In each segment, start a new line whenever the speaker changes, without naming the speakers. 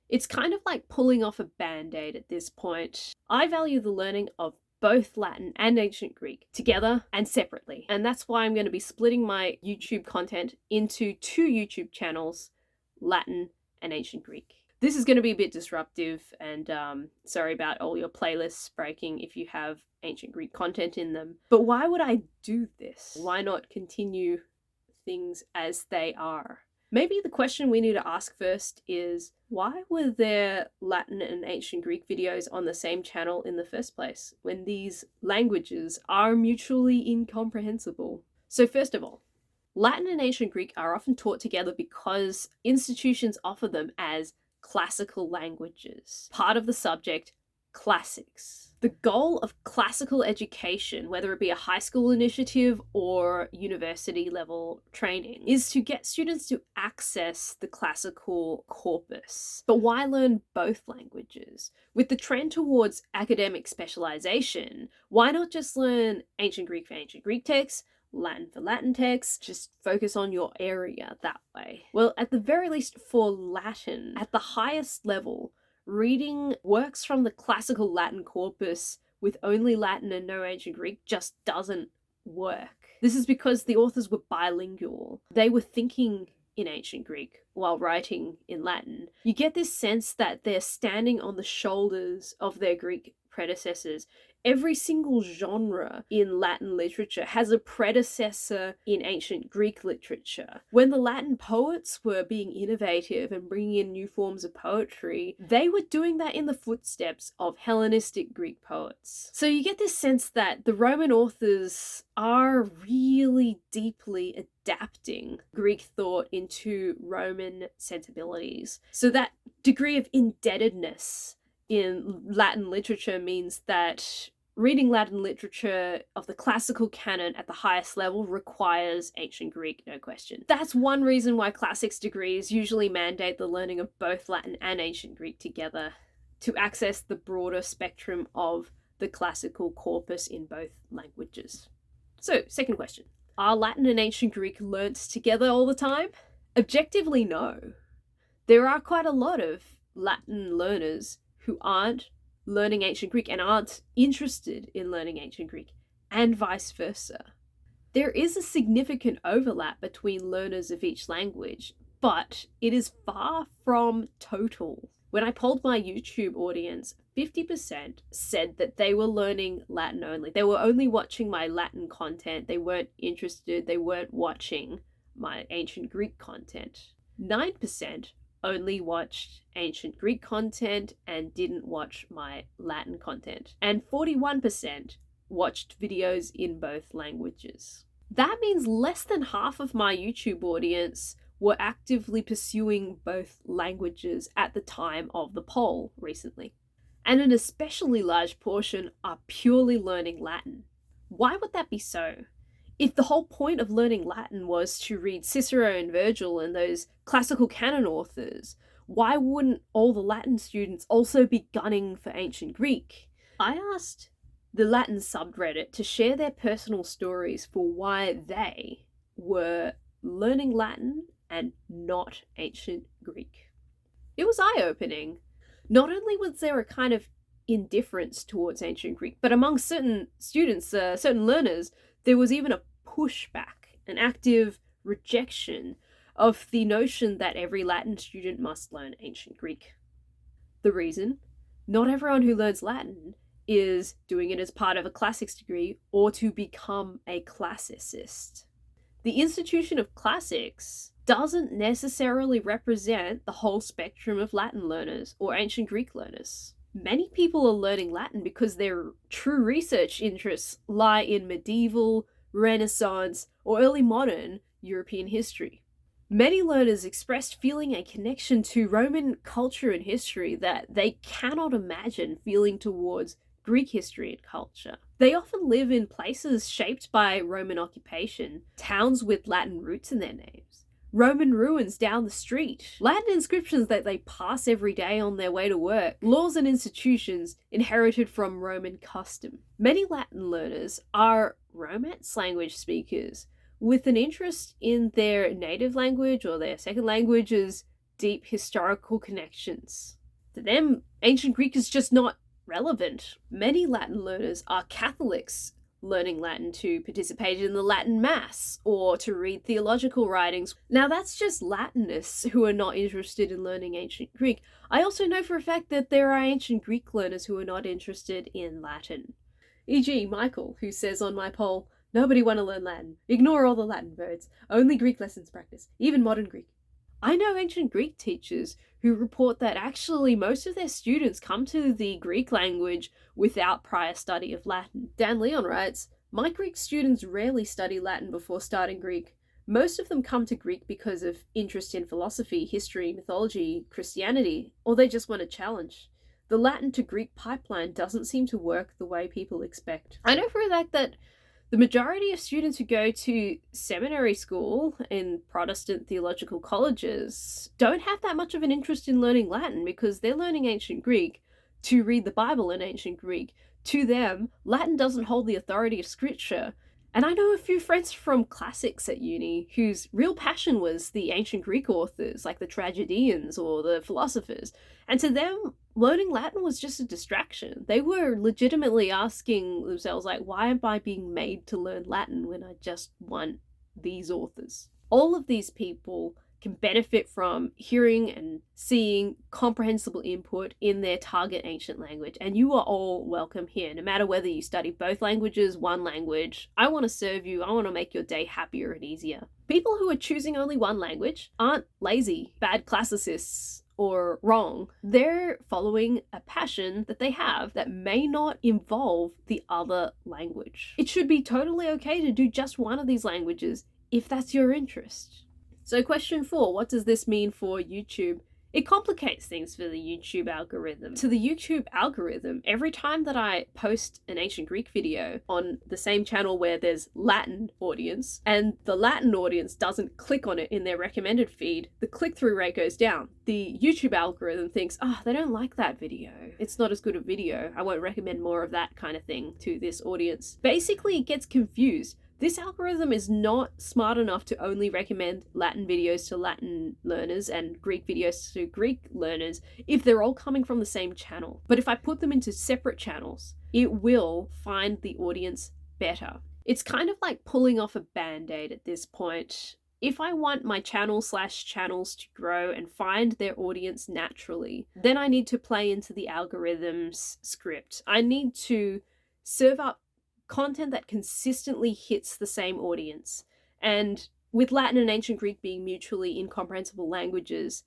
It's kind of like pulling off a band-aid at this point. I value the learning of both Latin and ancient Greek together and separately. And that's why I'm going to be splitting my YouTube content into two YouTube channels, Latin and ancient Greek. This is going to be a bit disruptive, and sorry about all your playlists breaking if you have ancient Greek content in them. But why would I do this? Why not continue things as they are? Maybe the question we need to ask first is, why were there Latin and ancient Greek videos on the same channel in the first place, when these languages are mutually incomprehensible? So first of all, Latin and ancient Greek are often taught together because institutions offer them as classical languages, part of the subject classics. The goal of classical education, whether it be a high school initiative or university level training, is to get students to access the classical corpus. But why learn both languages? With the trend towards academic specialization, why not just learn ancient Greek for ancient Greek texts, Latin for Latin texts, just focus on your area that way? Well, at the very least for Latin, at the highest level, reading works from the classical Latin corpus with only Latin and no ancient Greek just doesn't work. This is because the authors were bilingual. They were thinking in ancient Greek while writing in Latin. You get this sense that they're standing on the shoulders of their Greek predecessors. Every single genre in Latin literature has a predecessor in ancient Greek literature. When the Latin poets were being innovative and bringing in new forms of poetry, they were doing that in the footsteps of Hellenistic Greek poets. So you get this sense that the Roman authors are really deeply adapting Greek thought into Roman sensibilities. So that degree of indebtedness in Latin literature means that reading Latin literature of the classical canon at the highest level requires ancient Greek, no question. That's one reason why classics degrees usually mandate the learning of both Latin and ancient Greek together, to access the broader spectrum of the classical corpus in both languages. So, second question. Are Latin and ancient Greek learnt together all the time? Objectively, no. There are quite a lot of Latin learners who aren't learning ancient Greek and aren't interested in learning ancient Greek, and vice versa. There is a significant overlap between learners of each language, but it is far from total. When I polled my YouTube audience, 50% said that they were learning Latin only. They were only watching my Latin content. They weren't interested. They weren't watching my ancient Greek content. 9% only watched ancient Greek content and didn't watch my Latin content. And 41% watched videos in both languages. That means less than half of my YouTube audience were actively pursuing both languages at the time of the poll recently. And an especially large portion are purely learning Latin. Why would that be so? If the whole point of learning Latin was to read Cicero and Virgil and those classical canon authors, why wouldn't all the Latin students also be gunning for ancient Greek? I asked the Latin subreddit to share their personal stories for why they were learning Latin and not ancient Greek. It was eye-opening. Not only was there a kind of indifference towards ancient Greek, but among certain students, certain learners, there was even a pushback, an active rejection of the notion that every Latin student must learn ancient Greek. The reason? Not everyone who learns Latin is doing it as part of a classics degree or to become a classicist. The institution of classics doesn't necessarily represent the whole spectrum of Latin learners or ancient Greek learners. Many people are learning Latin because their true research interests lie in medieval, Renaissance, or early modern European history. Many learners expressed feeling a connection to Roman culture and history that they cannot imagine feeling towards Greek history and culture. They often live in places shaped by Roman occupation, towns with Latin roots in their names, Roman ruins down the street, Latin inscriptions that they pass every day on their way to work, laws and institutions inherited from Roman custom. Many Latin learners are Romance language speakers with an interest in their native language or their second language as deep historical connections. To them, ancient Greek is just not relevant. Many Latin learners are Catholics learning Latin to participate in the Latin Mass or to read theological writings. Now, that's just Latinists who are not interested in learning ancient Greek. I also know for a fact that there are ancient Greek learners who are not interested in Latin. E.g., Michael, who says on my poll, "Nobody want to learn Latin. Ignore all the Latin words. Only Greek lessons practice, even modern Greek." I know ancient Greek teachers who report that actually most of their students come to the Greek language without prior study of Latin. Dan Leon writes, "My Greek students rarely study Latin before starting Greek. Most of them come to Greek because of interest in philosophy, history, mythology, Christianity, or they just want a challenge. The Latin to Greek pipeline doesn't seem to work the way people expect." I know for a fact that the majority of students who go to seminary school in Protestant theological colleges don't have that much of an interest in learning Latin because they're learning ancient Greek to read the Bible in ancient Greek. To them, Latin doesn't hold the authority of scripture. And I know a few friends from classics at uni whose real passion was the ancient Greek authors, like the tragedians or the philosophers. And to them, learning Latin was just a distraction. They were legitimately asking themselves, like, why am I being made to learn Latin when I just want these authors? All of these people can benefit from hearing and seeing comprehensible input in their target ancient language, and you are all welcome here, no matter whether you study both languages, one language. I want to serve you. I want to make your day happier and easier. People who are choosing only one language aren't lazy, bad classicists, or wrong. They're following a passion that they have that may not involve the other language. It should be totally okay to do just one of these languages if that's your interest. So question 4, what does this mean for YouTube? It complicates things for the YouTube algorithm. To the YouTube algorithm, every time that I post an ancient Greek video on the same channel where there's Latin audience, and the Latin audience doesn't click on it in their recommended feed, the click-through rate goes down. The YouTube algorithm thinks, they don't like that video. It's not as good a video. I won't recommend more of that kind of thing to this audience. Basically, it gets confused. This algorithm is not smart enough to only recommend Latin videos to Latin learners and Greek videos to Greek learners if they're all coming from the same channel. But if I put them into separate channels, it will find the audience better. It's kind of like pulling off a band-aid at this point. If I want my channels to grow and find their audience naturally, then I need to play into the algorithm's script. I need to serve up content that consistently hits the same audience. And with Latin and ancient Greek being mutually incomprehensible languages,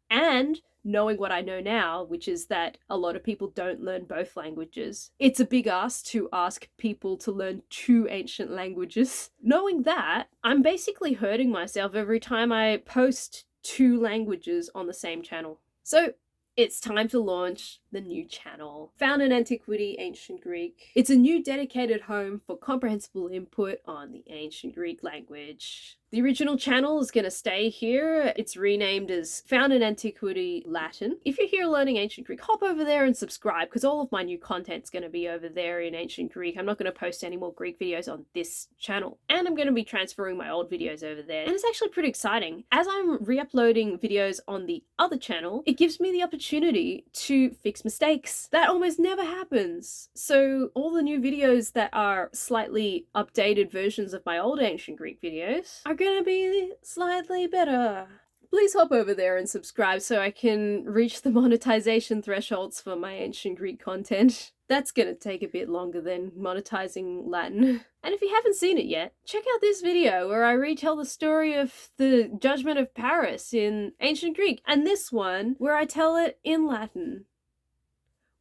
and knowing what I know now, which is that a lot of people don't learn both languages, it's a big ask to ask people to learn 2 ancient languages. Knowing that, I'm basically hurting myself every time I post 2 languages on the same channel. So it's time to launch the new channel. Found in Antiquity, Ancient Greek. It's a new dedicated home for comprehensible input on the ancient Greek language. The original channel is going to stay here. It's renamed as Found in Antiquity Latin. If you're here learning ancient Greek, hop over there and subscribe because all of my new content's going to be over there in ancient Greek. I'm not going to post any more Greek videos on this channel. And I'm going to be transferring my old videos over there. And it's actually pretty exciting. As I'm re-uploading videos on the other channel, it gives me the opportunity to fix mistakes. That almost never happens. So all the new videos that are slightly updated versions of my old ancient Greek videos are gonna be slightly better. Please hop over there and subscribe so I can reach the monetization thresholds for my ancient Greek content. That's gonna take a bit longer than monetizing Latin. And if you haven't seen it yet, check out this video where I retell the story of the Judgment of Paris in ancient Greek, and this one where I tell it in Latin.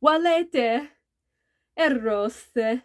Valete eroste.